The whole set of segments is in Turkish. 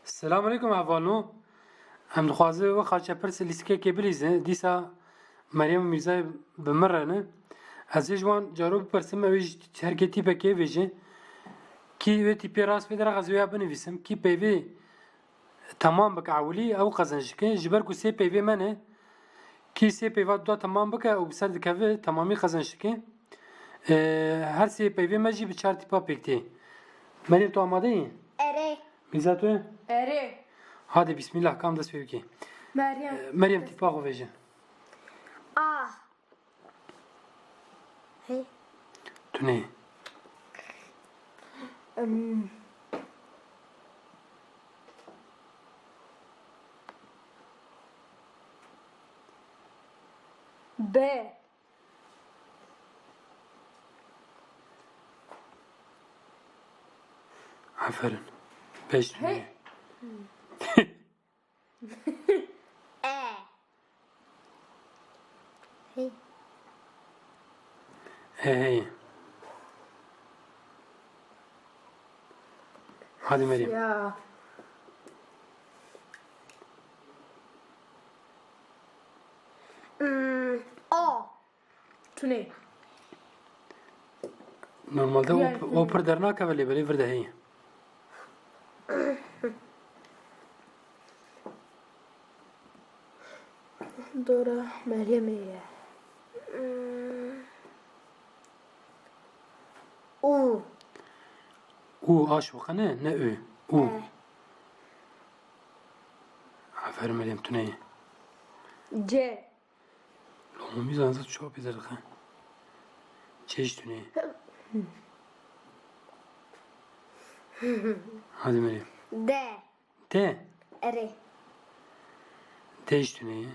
Selamun Aleyküm Havano. Em dixwaze ve xaçe pirs lîstikekê bilîze. Dîsa Meryem Mîrzayê bimirene. Ez ê ji wan caro bipirsim ew ê ji herkê tîpekê bêje. Kî wê tîpê rast pê dere ez ê ya binivîsim. Kî peyvê tamam bike ewilî ew qezin jike. Ji ber ku sê peyvê me ne. Kî sê peyva duda tamam bike û bi ser dikeve tamamî qezin jike. Her sê peyvê me jî bi çar tîpa pêk tê. Meryem tu amade yî? Ere. Mîrza tu yê? Ere. Hadi bismillah kam dest pê bike. Meryem. Meryem tîpa xwe veje. A. Hey. Tu ne? B. Aferin. Beş tu ne? Hey. E. Hey. Hey. Hadi Meryem. Ya. O. Tu ne? Normalde Yani- o pır dernaka veli böyle bir de hey. Dora Meryem ye. U. U aş vakane ne ö. U. E. Aferin Meryem tu ne? C. Lomu mizan zat çok bizer ha. Çeş tu ne? Hadi Meryem. D. De. Ere. Deş tu ne?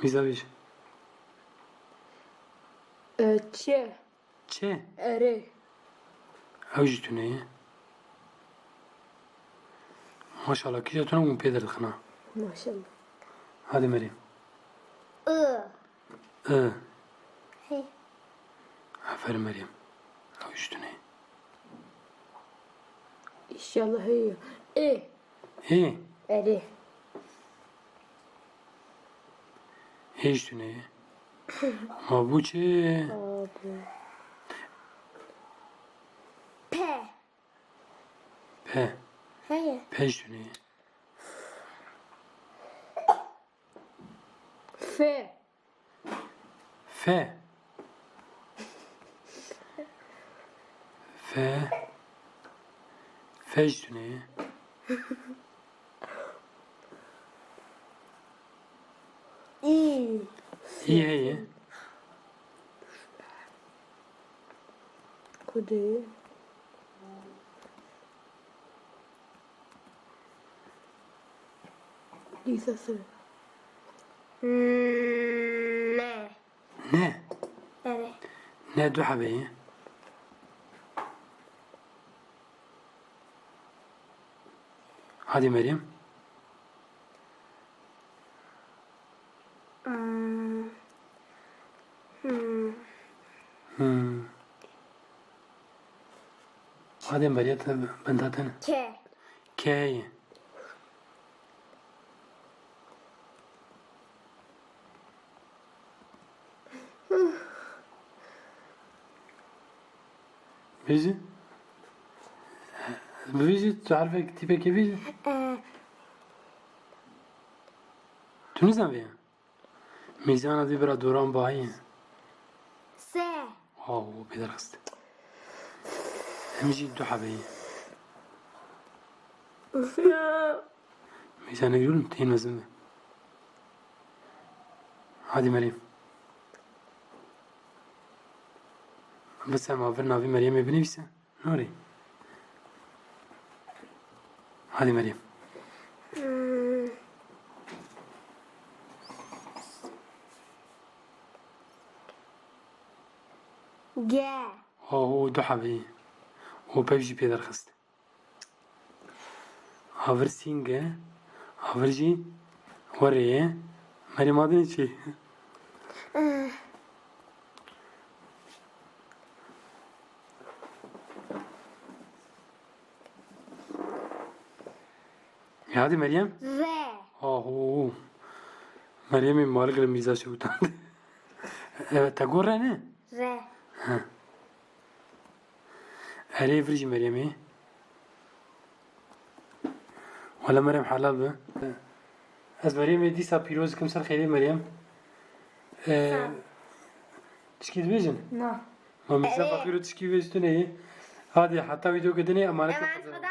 Mizaviş. Ç. Ç. Ere. Avcı tu ne? Maşallah kişi tu ne mu peder khana. Maşallah. Hadi Meryem. I. I. Hey. Aferin Meryem. Avcı tu ne? İnşallah iyi. E. Hey. Ere. Hiç tu ne? Ama bu çe. Abi. P. Pe. Hey. Peş tu ne? F. Fe. Fe. Feş tu ne? I. İyi iyi. Kudu. Lisası. Ne. Ne? Ere. Ne duha beyi? Hadi Meryem. Hadi Meryem ben zaten. K. K'yi. Bizi? Bizi تعرفي كتيبة كيفية؟ E. تونس فيها ميزانة دي برا دوران باهي S. واو بدرست همجي دو حبي Ya. ميزانة يقولون تين مزمة هادي مريم بس ما فرنا في مريم ابني بس نوري هادي مريم G. هو دو حبي هو بيجي بدرست هافرسينجا هافرجي وريه مريم هذا شيء hadi Meryem. Z. Ahu. Meryem'in malıkla mizaşı utandı. Evet, tagorra ne? Z. Araya frici Meryem'i. Valla Meryem halal be. Az Meryem'e disa piroz kimsel kheyri Meryem. Tişki dibêjin? Na. Ma mirza fakir û tişkî wê ne? Hadi hatta video kedinê emanet Emanet Xuda